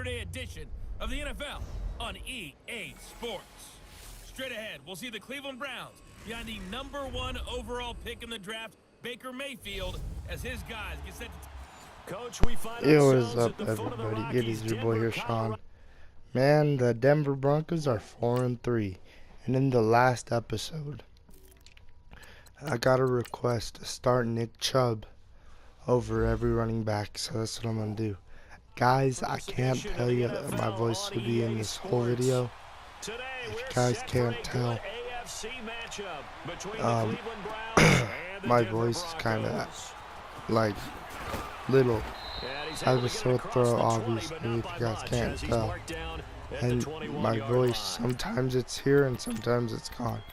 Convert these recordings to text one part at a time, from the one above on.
Saturday edition of the NFL on EA Sports. Straight ahead, we'll see the Cleveland Browns behind the #1 overall pick in the draft, Baker Mayfield, as his guys get set to... Coach, we find Yo, what is ourselves up, at the foot of the everybody? It Rockies, is your boy here, Denver, Sean. Man, the Denver Broncos are 4-3, and in the last episode, I got a request to start Nick Chubb over every running back, so that's what I'm gonna do. Guys, I can't tell you that my voice will be in this whole video. If you guys can't tell, my voice is kind of like little. I have a sore throat, obviously, if you guys can't tell. And my voice, sometimes it's here and sometimes it's gone.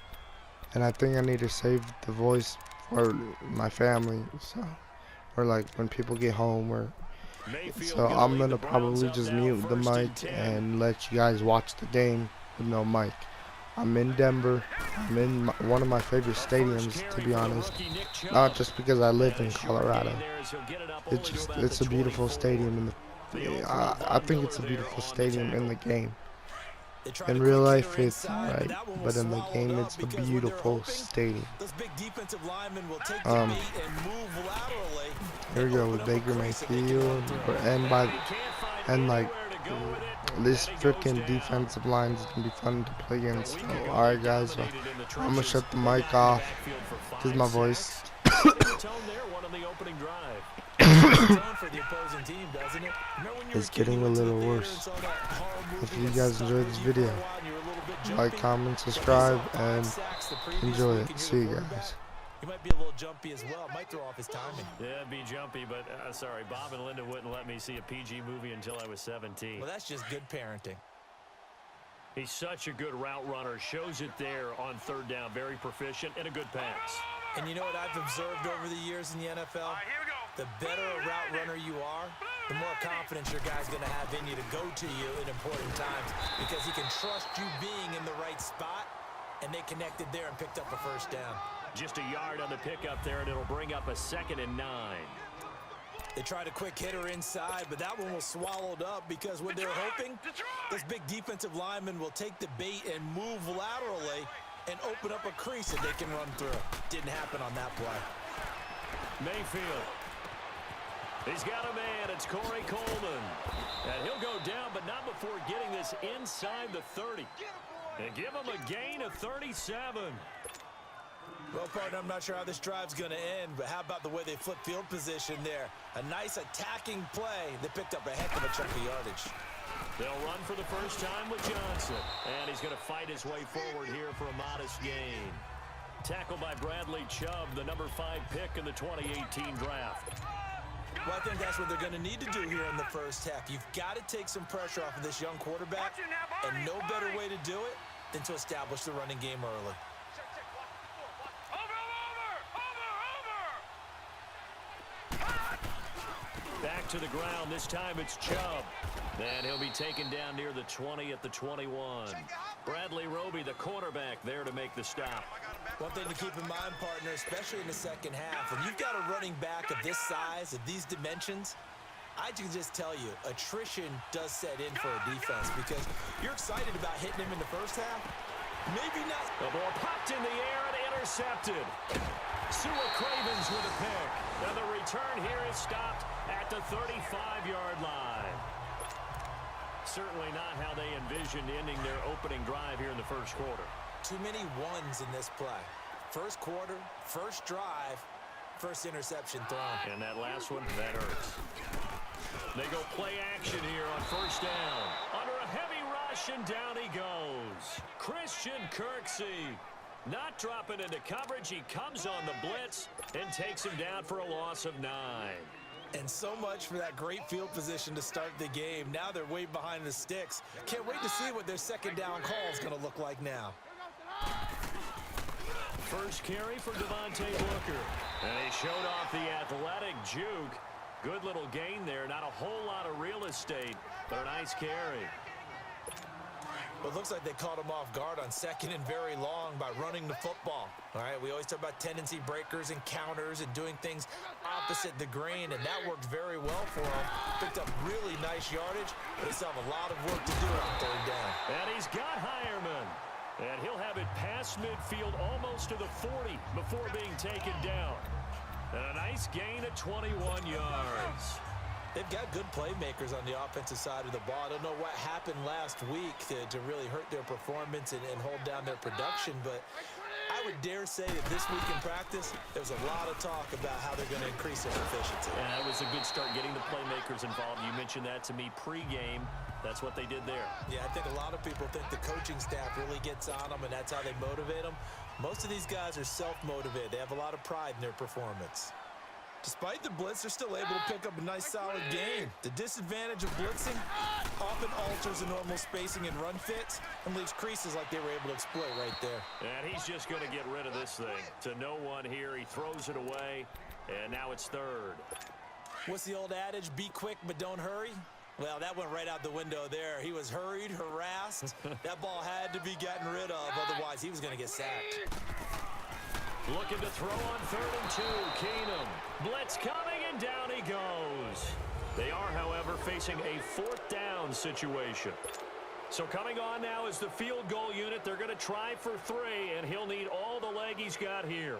And I think I need to save the voice for my family, so, or like when people get home, or so I'm gonna probably just mute the mic and let you guys watch the game with no mic. I'm in Denver. I'm in one of my favorite stadiums, to be honest. Not just because I live in Colorado. It's a beautiful stadium. I think it's a beautiful stadium in the game. In real life, it's alright, but in the game, it's a beautiful stadium. Here we go with Baker Mayfield, and like this freaking defensive line is gonna be fun to play against. So, alright, guys, so I'm gonna shut the mic off. This is my voice. It's getting a little worse. If you guys enjoyed this video, like, comment, subscribe, and enjoy it. See you guys. He might be a little jumpy as well. Might throw off his timing. Yeah, it'd be jumpy, but sorry, Bob and Linda wouldn't let me see a PG movie until I was 17. Well, that's just good parenting. He's such a good route runner. Shows it there on third down. Very proficient and a good pass. And you know what I've observed over the years in the NFL? The better a route runner you are, the more confidence your guy's going to have in you to go to you in important times, because he can trust you being in the right spot, and they connected there and picked up a first down. Just a yard on the pickup there, and it'll bring up a 2nd and 9. They tried a quick hitter inside, but that one was swallowed up because what they're hoping, this big defensive lineman will take the bait and move laterally and open up a crease that they can run through. Didn't happen on that play. Mayfield. He's got a man. It's Corey Coleman. And he'll go down, but not before getting this inside the 30. And give him a gain of 37. Well, partner, I'm not sure how this drive's going to end, but how about the way they flip field position there? A nice attacking play that picked up a heck of a chunk of yardage. They'll run for the first time with Johnson. And he's going to fight his way forward here for a modest gain. Tackled by Bradley Chubb, the #5 pick in the 2018 draft. Well, I think that's what they're going to need to do here in the first half. You've got to take some pressure off of this young quarterback, and no better way to do it than to establish the running game early. Back to the ground. This time it's Chubb. And he'll be taken down near the 20 at the 21. Bradley Roby, the quarterback, there to make the stop. One thing to keep in mind, partner, especially in the second half, when you've got a running back of this size, of these dimensions, I can just tell you, attrition does set in for a defense, because you're excited about hitting him in the first half. Maybe not. The ball popped in the air and intercepted. Sua Cravens with a pick. Now the return here is stopped at the 35-yard line. Certainly not how they envisioned ending their opening drive here in the first quarter. Too many ones in this play. First quarter, first drive, first interception thrown. And that last one, that hurts. They go play action here on first down. Under a heavy rush, and down he goes. Christian Kirksey. Not dropping into coverage. He comes on the blitz and takes him down for a loss of 9. And so much for that great field position to start the game. Now they're way behind the sticks. Can't wait to see what their second down call is going to look like now. First carry for Devontae Booker. And he showed off the athletic juke. Good little gain there. Not a whole lot of real estate, but a nice carry. Well, it looks like they caught him off guard on second and very long by running the football. All right, we always talk about tendency breakers and counters and doing things opposite the grain, and that worked very well for him. Picked up really nice yardage, but he still have a lot of work to do on third down. And he's got Hireman. And he'll have it past midfield almost to the 40 before being taken down. And a nice gain of 21 yards. They've got good playmakers on the offensive side of the ball. I don't know what happened last week to really hurt their performance and hold down their production, but I would dare say that this week in practice, there's a lot of talk about how they're going to increase their efficiency. And that was a good start getting the playmakers involved. You mentioned that to me pregame. That's what they did there. Yeah, I think a lot of people think the coaching staff really gets on them, and that's how they motivate them. Most of these guys are self-motivated. They have a lot of pride in their performance. Despite the blitz, they're still able to pick up a nice, solid gain. The disadvantage of blitzing often alters the normal spacing and run fits and leaves creases like they were able to exploit right there. And he's just going to get rid of this thing. To no one here. He throws it away, and now it's third. What's the old adage? Be quick, but don't hurry. Well, that went right out the window there. He was hurried, harassed. That ball had to be gotten rid of, otherwise he was going to get sacked. Looking to throw on 3rd and 2. Keenum. Blitz coming, and down he goes. They are, however, facing a 4th down situation. So coming on now is the field goal unit. They're going to try for 3, and he'll need all the leg he's got here.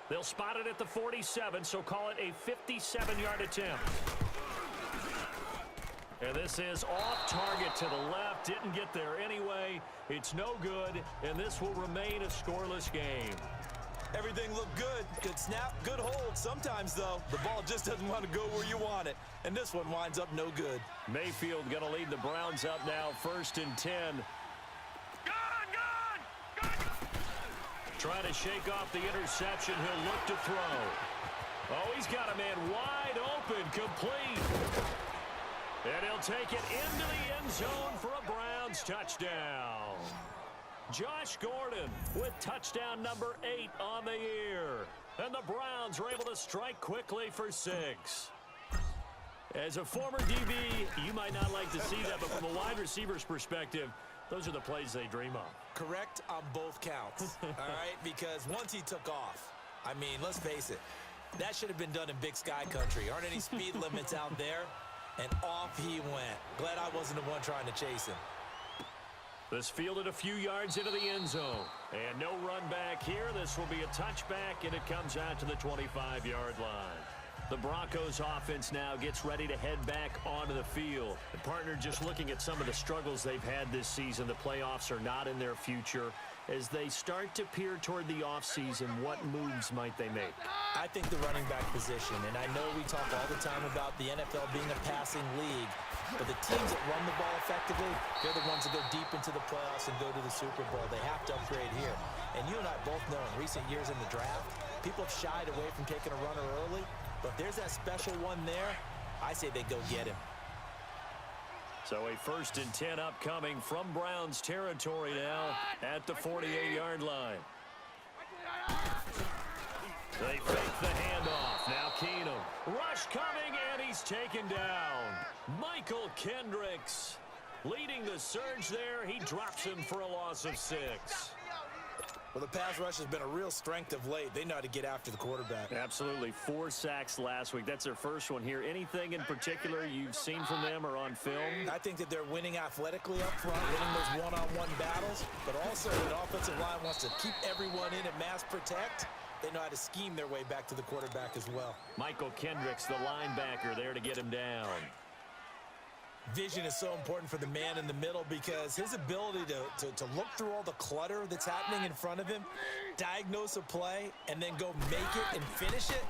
They'll spot it at the 47, so call it a 57-yard attempt. And this is off target to the left. Didn't get there anyway. It's no good, and this will remain a scoreless game. Everything looked good. Good snap, good hold. Sometimes, though, the ball just doesn't want to go where you want it. And this one winds up no good. Mayfield going to lead the Browns up now, 1st and 10. Gone! Trying to shake off the interception. He'll look to throw. Oh, he's got a man wide open, complete. And he'll take it into the end zone for a Browns touchdown. Josh Gordon with touchdown number 8 on the year. And the Browns are able to strike quickly for 6. As a former DB, you might not like to see that, but from a wide receiver's perspective, those are the plays they dream of. Correct on both counts, all right? Because once he took off, I mean, let's face it, that should have been done in Big Sky Country. Aren't any speed limits out there? And off he went. Glad I wasn't the one trying to chase him. This fielded a few yards into the end zone. And no run back here. This will be a touchback, and it comes out to the 25-yard line. The Broncos offense now gets ready to head back onto the field. The partner, just looking at some of the struggles they've had this season, the playoffs are not in their future. As they start to peer toward the offseason, what moves might they make? I think the running back position, and I know we talk all the time about the NFL being a passing league, but the teams that run the ball effectively, they're the ones that go deep into the playoffs and go to the Super Bowl. They have to upgrade here. And you and I both know in recent years in the draft, people have shied away from taking a runner early, but if there's that special one there, I say they go get him. So a 1st and 10 upcoming from Browns territory now at the 48-yard line. They fake the handoff. Now Keenum. Rush coming, and he's taken down. Michael Kendricks leading the surge there. He drops him for a loss of 6. Well, the pass rush has been a real strength of late. They know how to get after the quarterback. Absolutely. 4 sacks last week. That's their first one here. Anything in particular you've seen from them or on film? I think that they're winning athletically up front, winning those one-on-one battles, but also the offensive line wants to keep everyone in and mass protect. They know how to scheme their way back to the quarterback as well. Michael Kendricks, the linebacker, there to get him down. Vision is so important for the man in the middle because his ability to look through all the clutter that's happening in front of him, diagnose a play, and then go make it and finish it,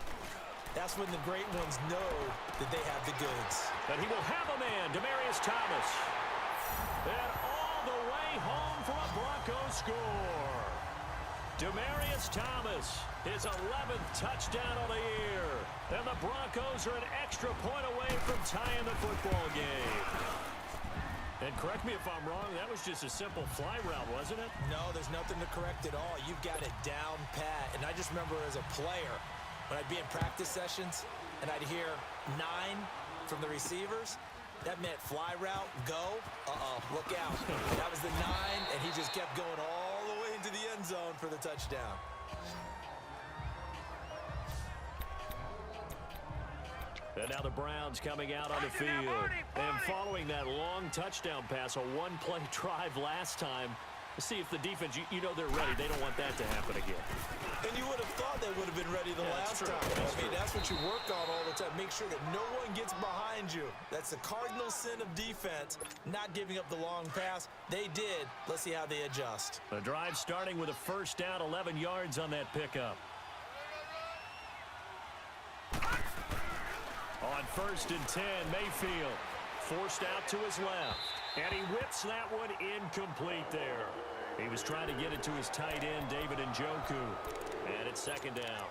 that's when the great ones know that they have the goods. And he will have a man, Demaryius Thomas. And all the way home for a Broncos score. Demaryius Thomas, his 11th touchdown of the year. And the Broncos are an extra point away from tying the football game. And correct me if I'm wrong, that was just a simple fly route, wasn't it? No, there's nothing to correct at all. You've got it down pat. And I just remember as a player, when I'd be in practice sessions and I'd hear 9 from the receivers, that meant fly route, go. Look out. That was the 9, and he just kept going all the way into the end zone for the touchdown. And now the Browns coming out on the field. And following that long touchdown pass, a one-play drive last time, see if the defense, you know they're ready. They don't want that to happen again. And you would have thought they would have been ready the last time. I mean, that's what you work on all the time. Make sure that no one gets behind you. That's the cardinal sin of defense, not giving up the long pass. They did. Let's see how they adjust. The drive starting with a first down, 11 yards on that pickup. On 1st and 10, Mayfield forced out to his left. And he whips that one incomplete there. He was trying to get it to his tight end, David Njoku. And it's 2nd down.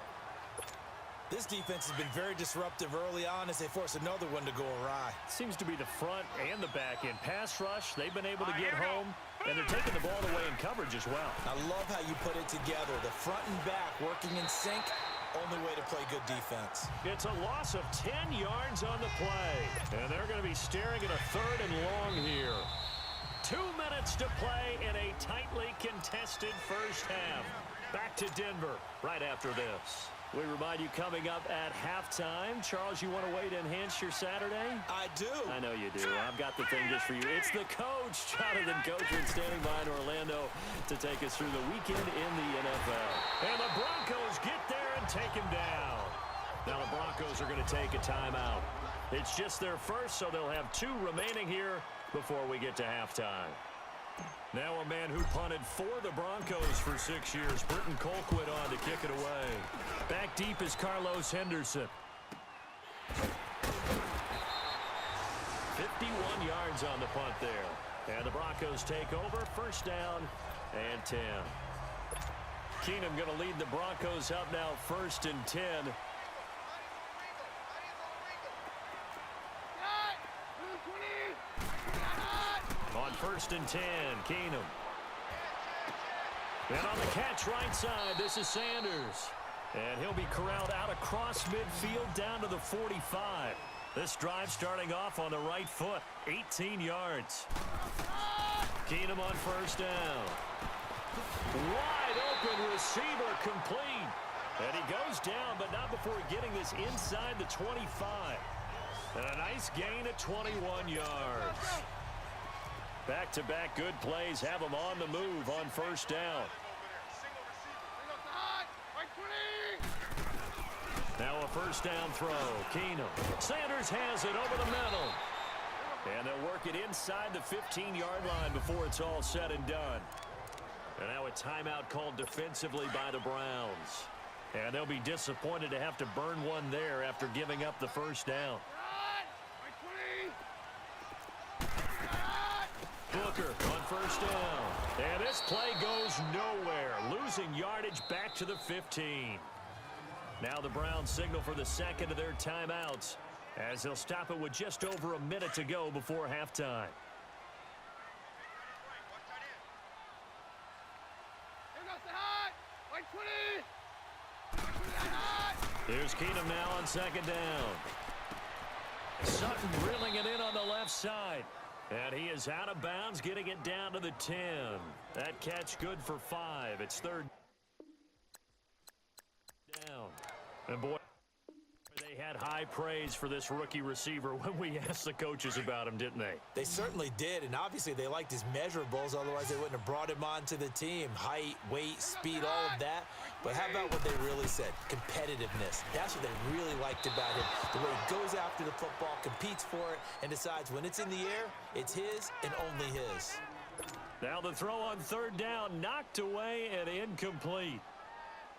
This defense has been very disruptive early on as they force another one to go awry. Seems to be the front and the back end. Pass rush, they've been able to get home, and they're taking the ball away in coverage as well. I love how you put it together. The front and back working in sync. Only way to play good defense. It's a loss of 10 yards on the play. And they're going to be staring at a 3rd and long here. 2 minutes to play in a tightly contested first half. Back to Denver right after this. We remind you coming up at halftime. Charles, you want a way to enhance your Saturday? I do. I know you do. I've got the thing just for you. It's the coach, Jonathan Coachman, standing by in Orlando to take us through the weekend in the NFL. And the Broncos get there and take him down. Now the Broncos are going to take a timeout. It's just their first, so they'll have 2 remaining here before we get to halftime. Now a man who punted for the Broncos for 6 years, Britton Colquitt on to kick it away. Back deep is Carlos Henderson. 51 yards on the punt there. And the Broncos take over, 1st down and 10. Keenum going to lead the Broncos up now, 1st and 10. On 1st and 10, Keenum. And on the catch right side, this is Sanders. And he'll be corralled out across midfield down to the 45. This drive starting off on the right foot, 18 yards. Keenum on 1st down. Wide open receiver complete. And he goes down, but not before getting this inside the 25. And a nice gain of 21 yards. Back-to-back good plays have him on the move on 1st down. Now a 1st down throw. Keenum. Sanders has it over the middle. And they'll work it inside the 15-yard line before it's all said and done. And now a timeout called defensively by the Browns. And they'll be disappointed to have to burn one there after giving up the 1st down. Booker on 1st down. And this play goes nowhere. Losing yardage back to the 15. Now the Browns signal for the 2nd of their timeouts as they'll stop it with just over a minute to go before halftime. Here's Keenum now on 2nd down. Sutton drilling it in on the left side. And he is out of bounds, getting it down to the 10. That catch good for 5. It's 3rd down. And boy, they had high praise for this rookie receiver when we asked the coaches about him, didn't they? They certainly did, and obviously they liked his measurables. Otherwise, they wouldn't have brought him onto the team. Height, weight, speed, all of that. But how about what they really said? Competitiveness. That's what they really liked about him. The way he goes after the football, competes for it, and decides when it's in the air, it's his and only his. Now the throw on 3rd down, knocked away and incomplete.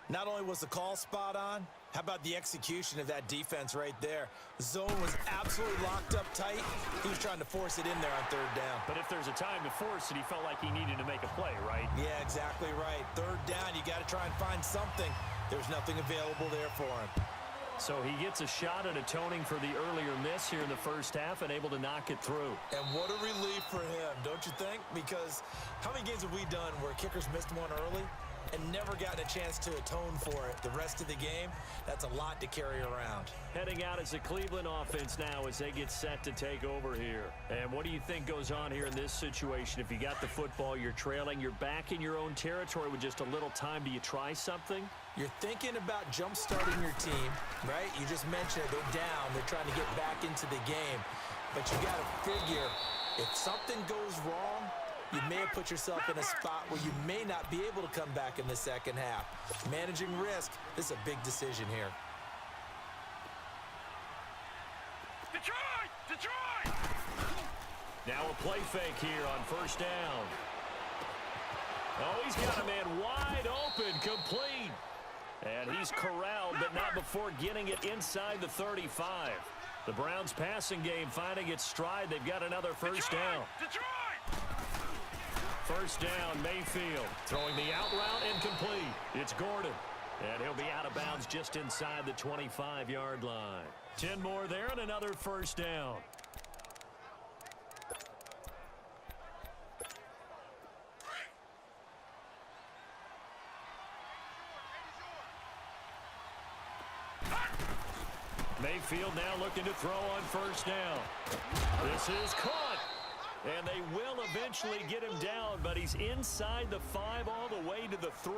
Not only was the call spot on, how about the execution of that defense right there? The zone was absolutely locked up tight. He was trying to force it in there on 3rd down. But if there's a time to force it, he felt like he needed to make a play, right? Yeah, exactly right. 3rd down, you got to try and find something. There's nothing available there for him. So he gets a shot at atoning for the earlier miss here in the first half and able to knock it through. And what a relief for him, don't you think? Because how many games have we done where kickers missed one early? and never gotten a chance to atone for it. The rest of the game, that's a lot to carry around. Heading out as the Cleveland offense now as they get set to take over here. And what do you think goes on here in this situation? If you got the football, you're trailing, you're back in your own territory with just a little time. Do you try something? You're thinking about jump-starting your team, right? You just mentioned it. They're down. They're trying to get back into the game. But you got to figure, if something goes wrong, you may have put yourself in a spot where you may not be able to come back in the second half. Managing risk, this is a big decision here. Detroit! Detroit! Now a play fake here on first down. Oh, he's got a man wide open, complete. And he's corralled, but not before getting it inside the 35. The Browns passing game finding its stride. They've got another first down. Detroit! First down, Mayfield. Throwing the out route incomplete. It's Gordon. And he'll be out of bounds just inside the 25-yard line. 10 more there and another first down. Mayfield now looking to throw on first down. This is caught. And they will eventually get him down, but he's inside the 5 all the way to the 3.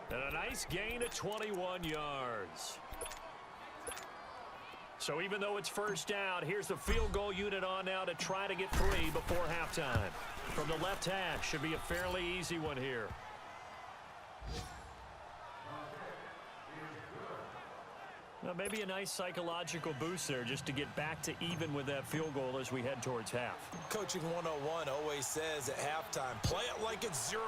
And a nice gain of 21 yards. So even though it's first down, here's the field goal unit on now to try to get 3 before halftime. From the left hash, should be a fairly easy one here. Well, maybe a nice psychological boost there just to get back to even with that field goal as we head towards half. Coaching 101 always says at halftime, play it like it's 0-0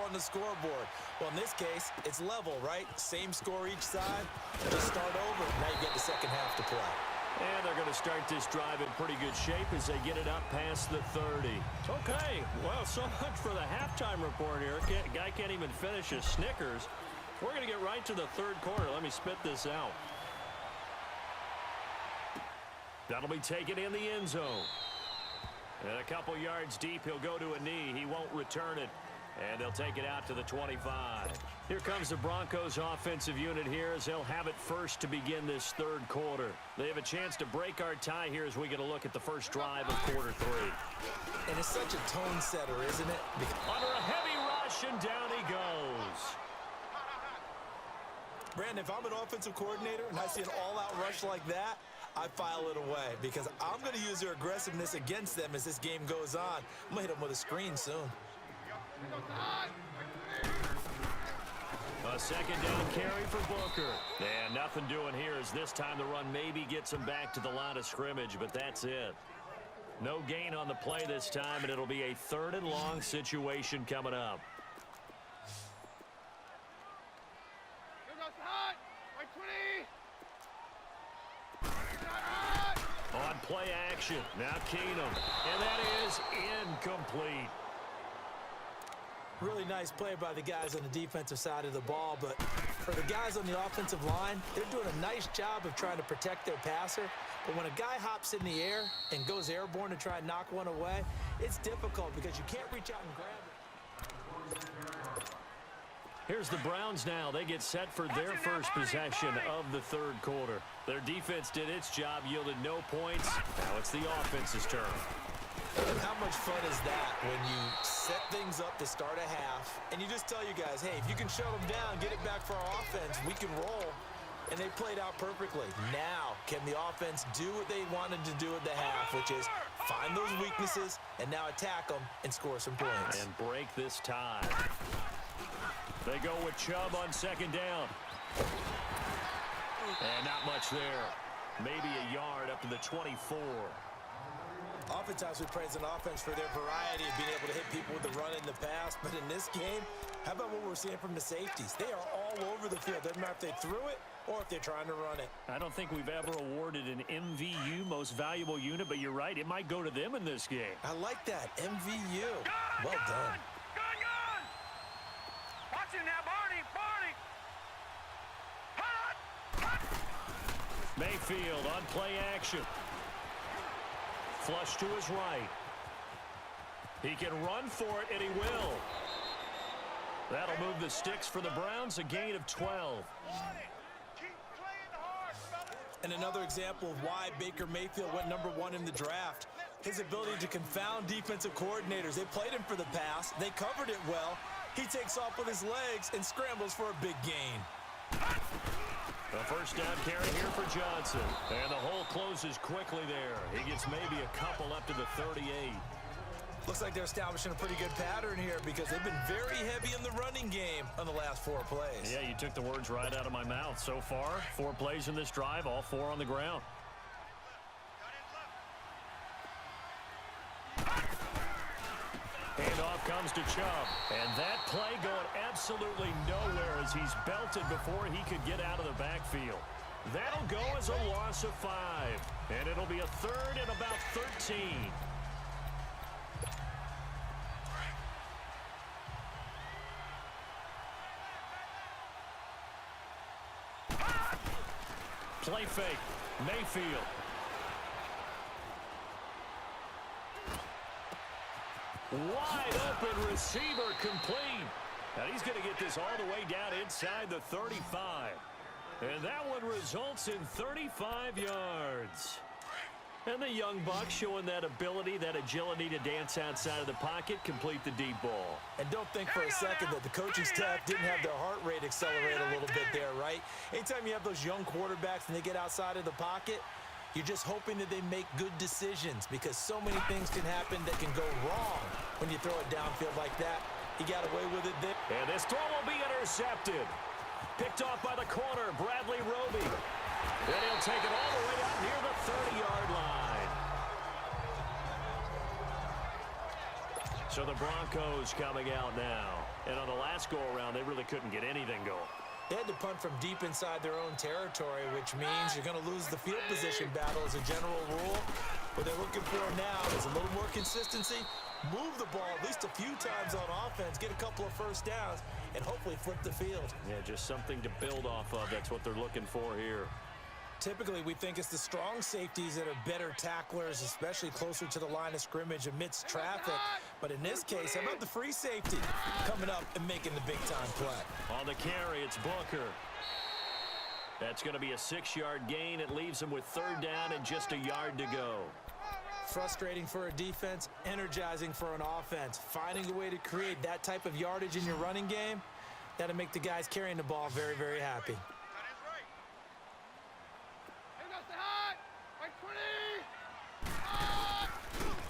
on the scoreboard. Well, in this case, it's level, right? Same score each side. Just start over. Now you get the second half to play. And they're going to start this drive in pretty good shape as they get it up past the 30. Okay, well, so much for the halftime report here. Guy can't even finish his Snickers. We're going to get right to the third quarter. Let me spit this out. That'll be taken in the end zone. And a couple yards deep, he'll go to a knee. He won't return it. And they'll take it out to the 25. Here comes the Broncos offensive unit here as they'll have it first to begin this third quarter. They have a chance to break our tie here as we get a look at the first drive of quarter 3. And it's such a tone setter, isn't it? Under a heavy rush, and down he goes. Brandon, if I'm an offensive coordinator and I see an all-out rush like that, I file it away because I'm going to use their aggressiveness against them as this game goes on. I'm going to hit them with a screen soon. A second down carry for Booker. And nothing doing here as this time the run maybe gets him back to the line of scrimmage, but that's it. No gain on the play this time, and it'll be a 3rd and long situation coming up. On play action, now Keenum, and that is incomplete. Really nice play by the guys on the defensive side of the ball, but for the guys on the offensive line, they're doing a nice job of trying to protect their passer. But when a guy hops in the air and goes airborne to try and knock one away, it's difficult because you can't reach out and grab it. Here's the Browns now. They get set for their first possession of the third quarter. Their defense did its job, yielded no points. Now it's the offense's turn. And how much fun is that when you set things up to start a half and you just tell you guys, hey, if you can shut them down, get it back for our offense, we can roll. And they played out perfectly. Now, can the offense do what they wanted to do at the half, which is find those weaknesses and now attack them and score some points. And break this tie. They go with Chubb on second down. And not much there. Maybe a yard up to the 24. Oftentimes we praise an offense for their variety of being able to hit people with the run and the pass. But in this game, how about what we're seeing from the safeties? They are all over the field. Doesn't matter if they threw it or if they're trying to run it. I don't think we've ever awarded an MVU, most valuable unit, but you're right. It might go to them in this game. I like that. MVU. Well done. Gun! Watch him now, Barney! Hut! Mayfield on play action. Flush to his right. He can run for it, and he will. That'll move the sticks for the Browns, a gain of 12. And another example of why Baker Mayfield went #1 in the draft. His ability to confound defensive coordinators. They played him for the pass. They covered it well. He takes off with his legs and scrambles for a big gain. A first down carry here for Johnson. And the hole closes quickly there. He gets maybe a couple up to the 38. Looks like they're establishing a pretty good pattern here because they've been very heavy in the running game on the last 4 plays. Yeah, you took the words right out of my mouth. So far, 4 plays in this drive, all 4 on the ground. Handoff comes to Chubb. And that play going absolutely nowhere as he's belted before he could get out of the backfield. That'll go as a loss of 5. And it'll be a 3rd and about 13. Play fake. Mayfield. Wide open receiver complete. And he's going to get this all the way down inside the 35. And that one results in 35 yards. And the young buck showing that ability, that agility to dance outside of the pocket, complete the deep ball. And don't think for a second that the coaching staff didn't have their heart rate accelerate a little bit there, right? Anytime you have those young quarterbacks and they get outside of the pocket, you're just hoping that they make good decisions because so many things can happen that can go wrong when you throw it downfield like that. He got away with it there. And this throw will be intercepted. Picked off by the corner, Bradley Roby. And he'll take it all the way out near the 30-yard line. So the Broncos coming out now. And on the last go-around, they really couldn't get anything going. They had to punt from deep inside their own territory, which means you're going to lose the field position battle as a general rule. What they're looking for now is a little more consistency, move the ball at least a few times on offense, get a couple of first downs, and hopefully flip the field. Yeah, just something to build off of. That's what they're looking for here. Typically, we think it's the strong safeties that are better tacklers, especially closer to the line of scrimmage amidst traffic. But in this case, how about the free safety coming up and making the big-time play? On the carry, it's Booker. That's going to be a 6-yard gain. It leaves him with 3rd down and just a yard to go. Frustrating for a defense, energizing for an offense. Finding a way to create that type of yardage in your running game, that'll make the guys carrying the ball very, very happy.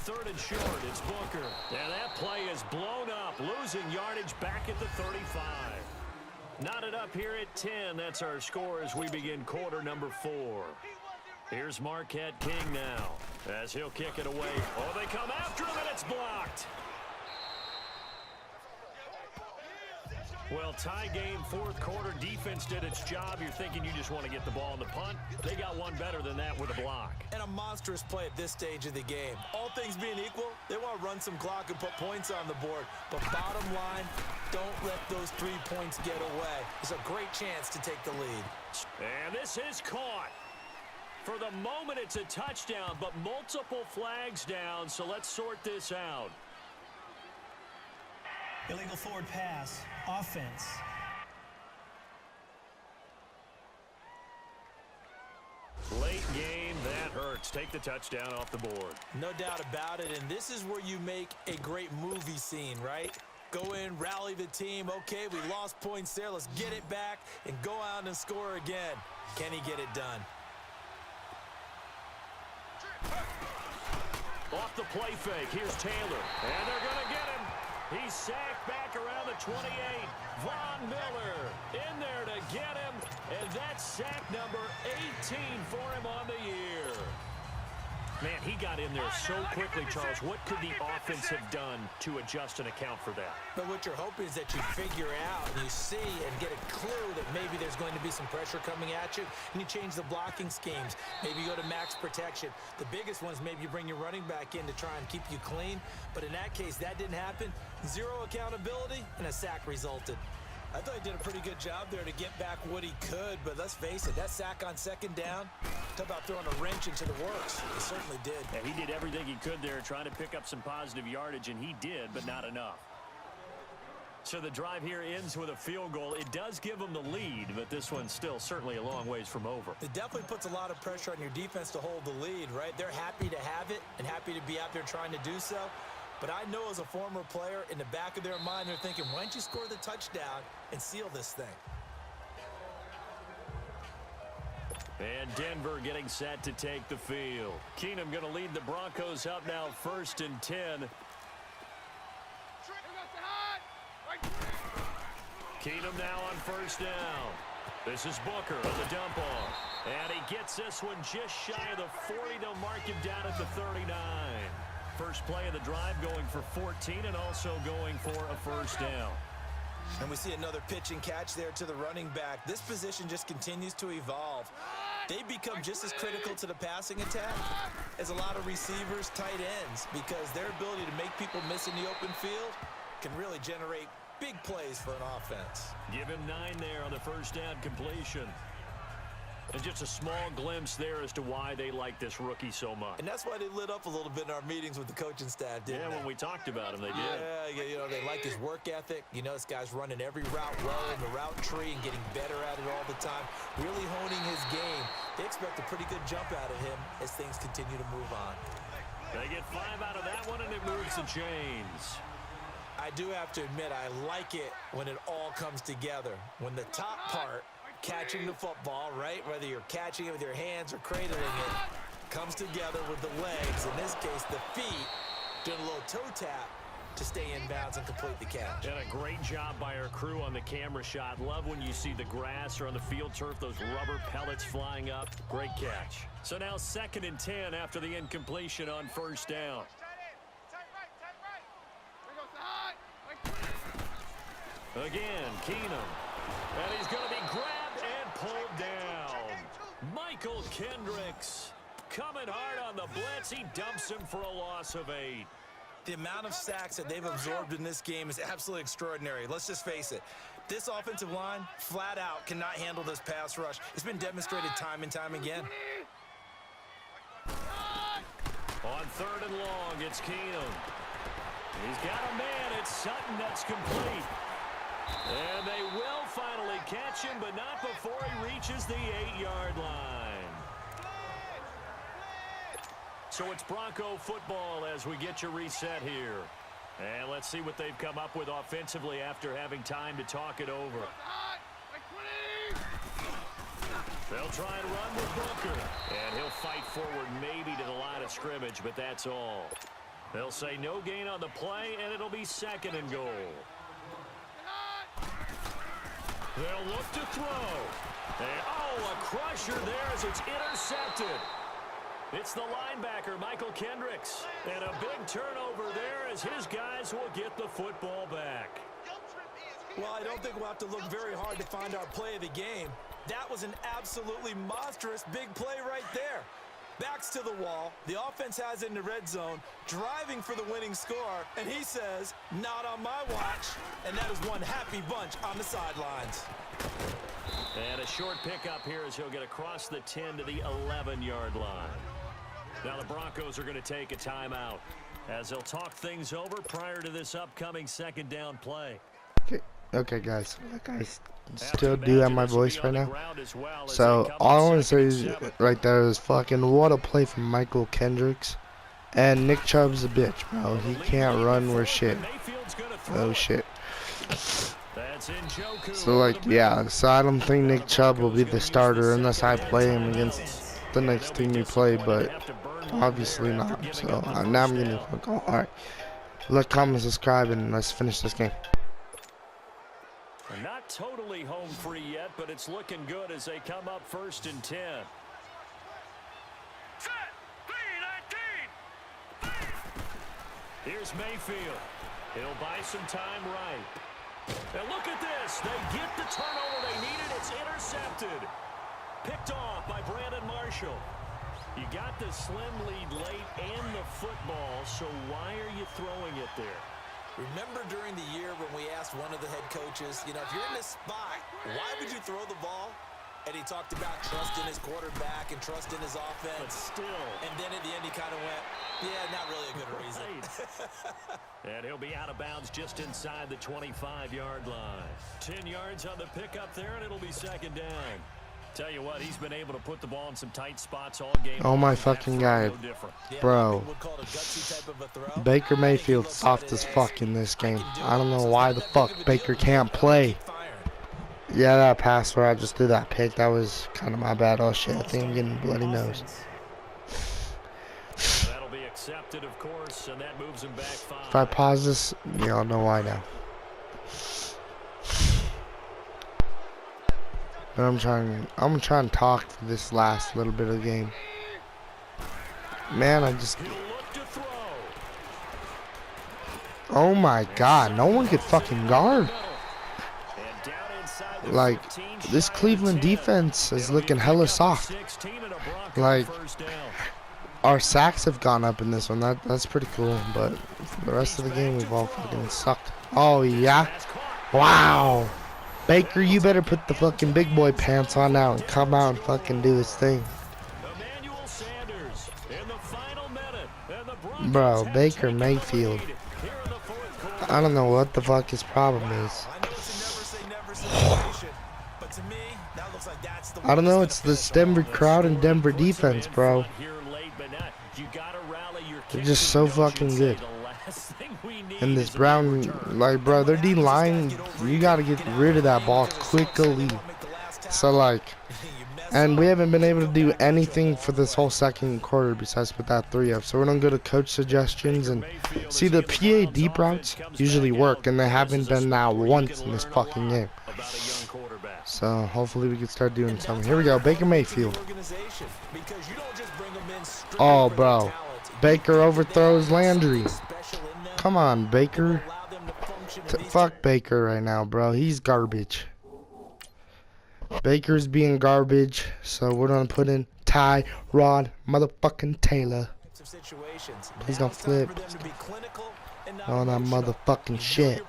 3rd and short, it's Booker. And that play is blown up, losing yardage back at the 35. Knotted up here at 10. That's our score as we begin quarter number 4. Here's Marquette King now as he'll kick it away. Oh, they come after him, and it's blocked. Well, tie game, 4th quarter. Defense did its job. You're thinking you just want to get the ball in the punt. They got one better than that with a block. And a monstrous play at this stage of the game. All things being equal, they want to run some clock and put points on the board. But bottom line, don't let those 3 points get away. It's a great chance to take the lead. And this is caught. For the moment, it's a touchdown, but multiple flags down, so let's sort this out. Illegal forward pass, offense. Late game, that hurts. Take the touchdown off the board. No doubt about it, and this is where you make a great movie scene, right? Go in, rally the team. Okay, we lost points there. Let's get it back and go out and score again. Can he get it done? Off the play fake, here's Taylor. And they're going to get him. He's sacked back around the 28. Von Miller in there to get him. And that's sack number 18 for him on the year. Man, he got in there so quickly, Charles. What could the offense have done to adjust and account for that? But what you're hoping is that you figure out and you see and get a clue that maybe there's going to be some pressure coming at you, and you change the blocking schemes. Maybe you go to max protection. The biggest ones, maybe you bring your running back in to try and keep you clean. But in that case, that didn't happen. Zero accountability, and a sack resulted. I thought he did a pretty good job there to get back what he could, but let's face it, that sack on 2nd down, talk about throwing a wrench into the works. He certainly did. Yeah, he did everything he could there, trying to pick up some positive yardage, and he did, but not enough. So the drive here ends with a field goal. It does give them the lead, but this one's still certainly a long ways from over. It definitely puts a lot of pressure on your defense to hold the lead, right? They're happy to have it and happy to be out there trying to do so. But I know as a former player, in the back of their mind, they're thinking, why don't you score the touchdown and seal this thing? And Denver getting set to take the field. Keenum going to lead the Broncos up now 1st and 10. Keenum now on 1st down. This is Booker on the dump off. And he gets this one just shy of the 40. They'll mark him down at the 39. First play of the drive going for 14 and also going for a 1st down. And we see another pitch and catch there to the running back. This position just continues to evolve. They become just as critical to the passing attack as a lot of receivers, tight ends, because their ability to make people miss in the open field can really generate big plays for an offense. Give him 9 there on the 1st down completion. And just a small glimpse there as to why they like this rookie so much. And that's why they lit up a little bit in our meetings with the coaching staff, didn't they? When we talked about him, they did. Yeah, you know, they like his work ethic. You know, this guy's running every route well in the route tree and getting better at it all the time, really honing his game. They expect a pretty good jump out of him as things continue to move on. They get 5 out of that one, and it moves the chains. I do have to admit, I like it when it all comes together. When the top part, catching the football, right, whether you're catching it with your hands or cradling it, comes together with the legs, in this case the feet, doing a little toe tap to stay in bounds and complete the catch. And a great job by our crew on the camera shot. Love when you see the grass or on the field turf, those rubber pellets flying up. Great catch. So now 2nd and 10 after the incompletion on 1st down. Again, Keenum. And he's going to be grabbed and pulled down. Michael Kendricks coming hard on the blitz. He dumps him for a loss of 8. The amount of sacks that they've absorbed in this game is absolutely extraordinary. Let's just face it. This offensive line, flat out, cannot handle this pass rush. It's been demonstrated time and time again. On 3rd and long, it's Keenum. He's got a man. It's Sutton that's complete. And they will finally catch him, but not before he reaches the 8-yard line. So it's Bronco football as we get you reset here. And let's see what they've come up with offensively after having time to talk it over. They'll try and run with Booker. And he'll fight forward maybe to the line of scrimmage, but that's all. They'll say no gain on the play, and it'll be 2nd and goal. They'll look to throw. And, a crusher there as it's intercepted. It's the linebacker, Michael Kendricks. And a big turnover there as his guys will get the football back. Well, I don't think we'll have to look very hard to find our play of the game. That was an absolutely monstrous big play right there. Backs to the wall. The offense has it in the red zone, driving for the winning score, and he says, not on my watch. And that is one happy bunch on the sidelines. And a short pickup here as he'll get across the 10 to the 11-yard line. Now the Broncos are going to take a timeout as they'll talk things over prior to this upcoming 2nd down play. Okay, guys. Like I still do have my voice right now. So all I want to say is right there is fucking what a play from Michael Kendricks. And Nick Chubb's a bitch, bro. He can't run worth shit. Oh shit. So like, yeah. So I don't think Nick Chubb will be the starter unless I play him against the next team we play, but obviously not. So now I'm gonna fuck on. All right. Like, comment, subscribe, and let's finish this game. Not totally home free yet, but it's looking good as they come up 1st and 10. Set, B-19. Here's Mayfield. He'll buy some time right. And look at this. They get the turnover they needed. It's intercepted. Picked off by Brandon Marshall. You got the slim lead late and the football, so why are you throwing it there? Remember during the year when we asked one of the head coaches, you know, if you're in this spot, why would you throw the ball? And he talked about trusting his quarterback and trusting his offense. But still. And then at the end, he kind of went, yeah, not really a good reason. And he'll be out of bounds just inside the 25-yard line. 10 yards on the pickup there, and it'll be second down. Tell you what, he's been able to put the ball in some tight spots all game. Oh my fucking God. Bro. Baker Mayfield's soft as fuck in this game. I don't know why the fuck Baker can't play. Yeah, that pass where I just did that pick, that was kind of my bad. Oh shit, I think I'm getting a bloody nose. That'll be accepted, of course, and that moves him back 5. If I pause this, y'all know why now. But I'm trying to talk for this last little bit of the game. Man, I just... Oh my God, no one could fucking guard. Like, this Cleveland defense is looking hella soft. Like, our sacks have gone up in this one. That's pretty cool. But for the rest of the game, we've all fucking sucked. Oh, yeah? Wow. Baker, you better put the fucking big boy pants on now and come out and fucking do this thing. Bro, Baker Mayfield. I don't know what the fuck his problem is. I don't know, it's this Denver crowd and Denver defense, bro. They're just so fucking good. And this Brown, like, bro, their D-line, you gotta get rid of that ball quickly. So, like, and we haven't been able to do anything for this whole second quarter besides put that 3 up. So we're gonna go to coach suggestions and see the PA deep routes usually work, and they haven't been now once in this fucking game. So hopefully we can start doing something. Here we go, Baker Mayfield. Oh, bro, Baker overthrows Landry. Come on, Baker. Fuck Baker right now, bro. He's garbage. Baker's being garbage, so we're gonna put in Tyrod motherfucking Taylor. Please don't flip. All that motherfucking shit.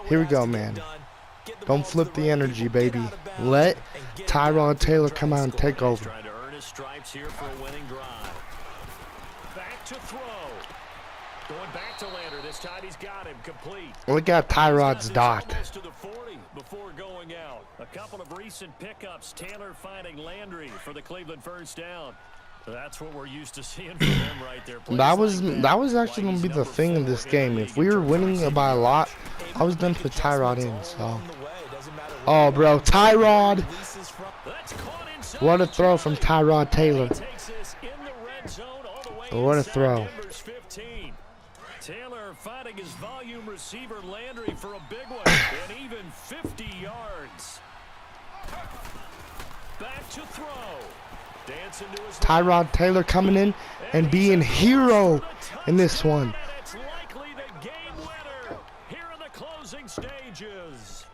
Here we go, man. Don't flip the energy, baby. Let Tyrod Taylor come out and take over. Going back to Lander. This time he's got him complete. Look at Tyrod's dot. Before going out. A couple of recent pickups. Taylor finding Landry for the Cleveland first down. That's what we're used to seeing from him right there. That was actually gonna be the thing in this game. If we were winning by a lot, I was gonna put Tyrod in. So, oh, bro, Tyrod! What a throw from Tyrod Taylor! What a throw! Taylor finding his volume receiver Landry for a big one, and even 50 yards. Back to throw. Dancing to his Tyrod Taylor coming in and being hero in this one. It's likely the game winner here in the closing stages.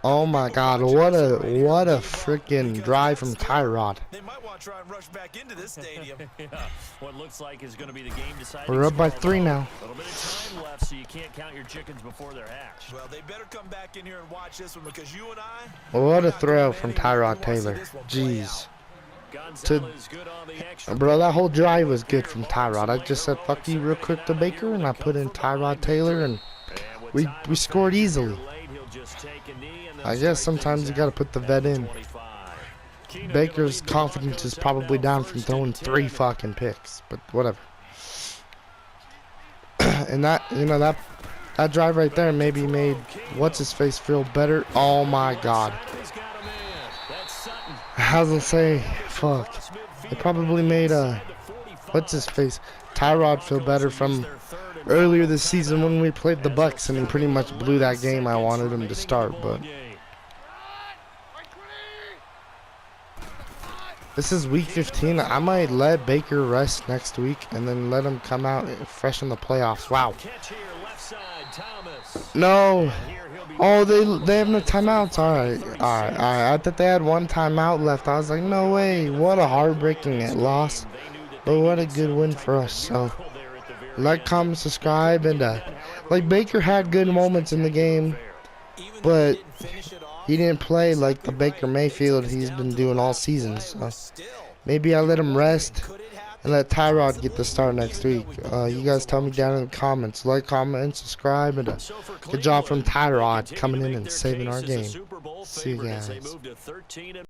Oh my God, what a freaking drive from Tyrod. They might want to try and rush back into this stadium. Yeah, what looks like is going to be the game deciding. We're up by 3 now. A little bit of time left, so you can't count your chickens before they're hatched. Well, they better come back in here and watch this one, because you and I. What a throw from Tyrod Taylor. Jeez. Bro, that whole drive was good from Tyrod. I just said fuck you real quick to Baker, and I put in Tyrod Taylor, and we scored easily. I guess sometimes you gotta put the vet in. Baker's confidence is probably down from throwing 3 fucking picks, but whatever. And that, that drive right there maybe made what's his face feel better. Oh my God. I was gonna say, fuck. It probably made what's his face Tyrod feel better from earlier this season when we played the Bucks, and he pretty much blew that game I wanted him to start. But this is week 15. I might let Baker rest next week and then let him come out fresh in the playoffs. Wow. No. Oh, they have no timeouts. All right. I thought they had 1 timeout left. I was like, no way. What a heartbreaking loss. But what a good win for us. So, like, comment, subscribe, and like, Baker had good moments in the game. Even though but he didn't finish it off, he didn't play like the Baker Mayfield he's been doing all season. So maybe I let him rest and let Tyrod get the start next week. You guys tell me down in the comments. Like, comment, and subscribe. And good job from Tyrod coming in and saving our game. See you guys.